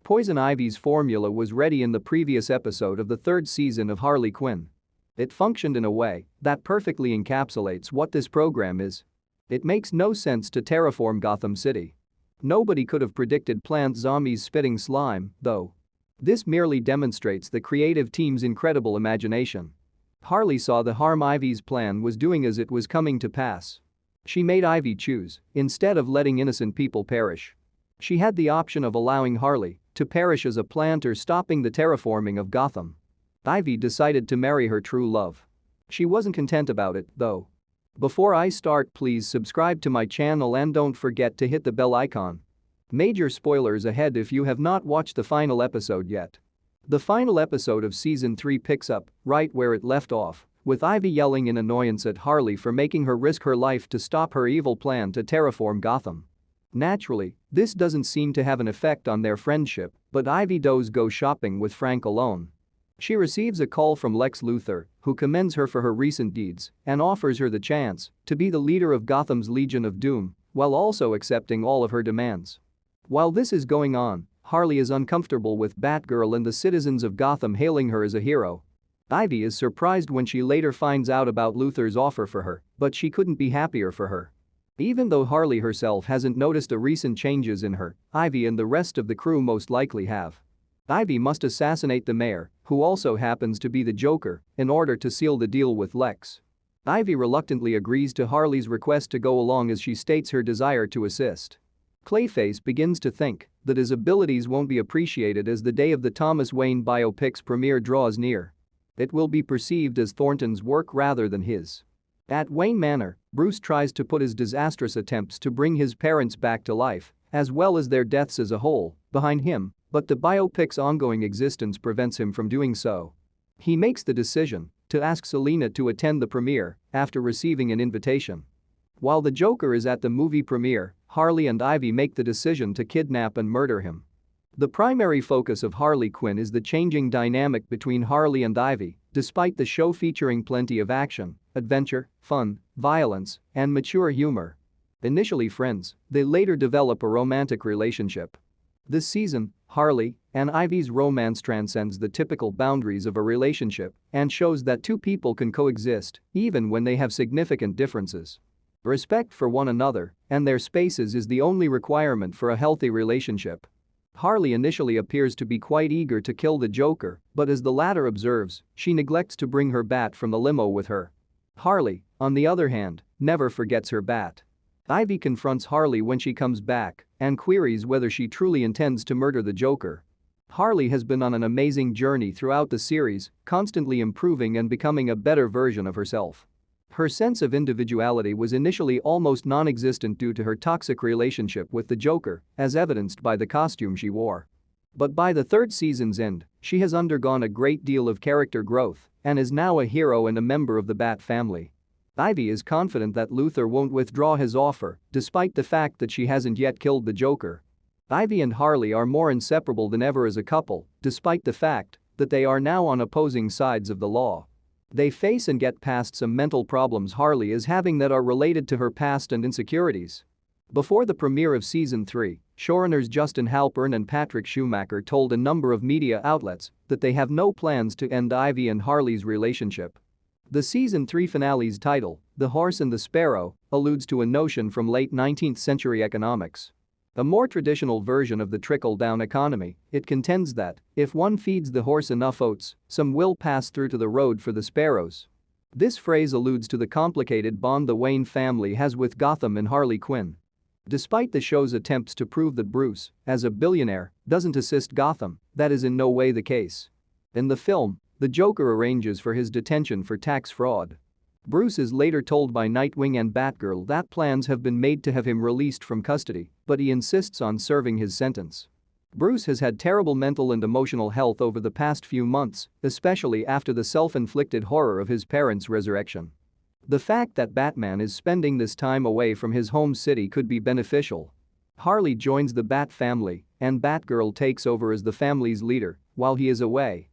Poison Ivy's formula was ready in the previous episode of the third season of Harley Quinn. It functioned in a way that perfectly encapsulates what this program is. It makes no sense to terraform Gotham City. Nobody could have predicted plant zombies spitting slime, though. This merely demonstrates the creative team's incredible imagination. Harley saw the harm Ivy's plan was doing as it was coming to pass. She made Ivy choose instead of letting innocent people perish. She had the option of allowing Harley to perish as a plant or stopping the terraforming of Gotham. Ivy decided to marry her true love. She wasn't content about it, though. Before I start, please subscribe to my channel and don't forget to hit the bell icon. Major spoilers ahead if you have not watched the final episode yet. The final episode of Season 3 picks up right where it left off, with Ivy yelling in annoyance at Harley for making her risk her life to stop her evil plan to terraform Gotham. Naturally, this doesn't seem to have an effect on their friendship, but Ivy does go shopping with Frank alone. She receives a call from Lex Luthor, who commends her for her recent deeds and offers her the chance to be the leader of Gotham's Legion of Doom, while also accepting all of her demands. While this is going on, Harley is uncomfortable with Batgirl and the citizens of Gotham hailing her as a hero. Ivy is surprised when she later finds out about Luthor's offer for her, but she couldn't be happier for her. Even though Harley herself hasn't noticed the recent changes in her, Ivy and the rest of the crew most likely have. Ivy must assassinate the mayor, who also happens to be the Joker, in order to seal the deal with Lex. Ivy reluctantly agrees to Harley's request to go along as she states her desire to assist. Clayface begins to think that his abilities won't be appreciated as the day of the Thomas Wayne biopic's premiere draws near. It will be perceived as Thornton's work rather than his. At Wayne Manor, Bruce tries to put his disastrous attempts to bring his parents back to life, as well as their deaths as a whole, behind him, but the biopic's ongoing existence prevents him from doing so. He makes the decision to ask Selina to attend the premiere after receiving an invitation. While the Joker is at the movie premiere, Harley and Ivy make the decision to kidnap and murder him. The primary focus of Harley Quinn is the changing dynamic between Harley and Ivy, despite the show featuring plenty of action, adventure, fun, violence, and mature humor. Initially friends, they later develop a romantic relationship. This season, Harley and Ivy's romance transcends the typical boundaries of a relationship and shows that two people can coexist even when they have significant differences. Respect for one another and their spaces is the only requirement for a healthy relationship. Harley initially appears to be quite eager to kill the Joker, but as the latter observes, she neglects to bring her bat from the limo with her. Harley, on the other hand, never forgets her bat. Ivy confronts Harley when she comes back and queries whether she truly intends to murder the Joker. Harley has been on an amazing journey throughout the series, constantly improving and becoming a better version of herself. Her sense of individuality was initially almost non-existent due to her toxic relationship with the Joker, as evidenced by the costume she wore. But by the third season's end, she has undergone a great deal of character growth and is now a hero and a member of the Bat family. Ivy is confident that Luthor won't withdraw his offer, despite the fact that she hasn't yet killed the Joker. Ivy and Harley are more inseparable than ever as a couple, despite the fact that they are now on opposing sides of the law. They face and get past some mental problems Harley is having that are related to her past and insecurities. Before the premiere of Season 3, showrunners Justin Halpern and Patrick Schumacher told a number of media outlets that they have no plans to end Ivy and Harley's relationship. The Season 3 finale's title, The Horse and the Sparrow, alludes to a notion from late 19th century economics. A more traditional version of the trickle-down economy, it contends that if one feeds the horse enough oats, some will pass through to the road for the sparrows. This phrase alludes to the complicated bond the Wayne family has with Gotham and Harley Quinn. Despite the show's attempts to prove that Bruce, as a billionaire, doesn't assist Gotham, that is in no way the case. In the film, the Joker arranges for his detention for tax fraud. Bruce is later told by Nightwing and Batgirl that plans have been made to have him released from custody, but he insists on serving his sentence. Bruce has had terrible mental and emotional health over the past few months, especially after the self-inflicted horror of his parents' resurrection. The fact that Batman is spending this time away from his home city could be beneficial. Harley joins the Bat family, and Batgirl takes over as the family's leader while he is away.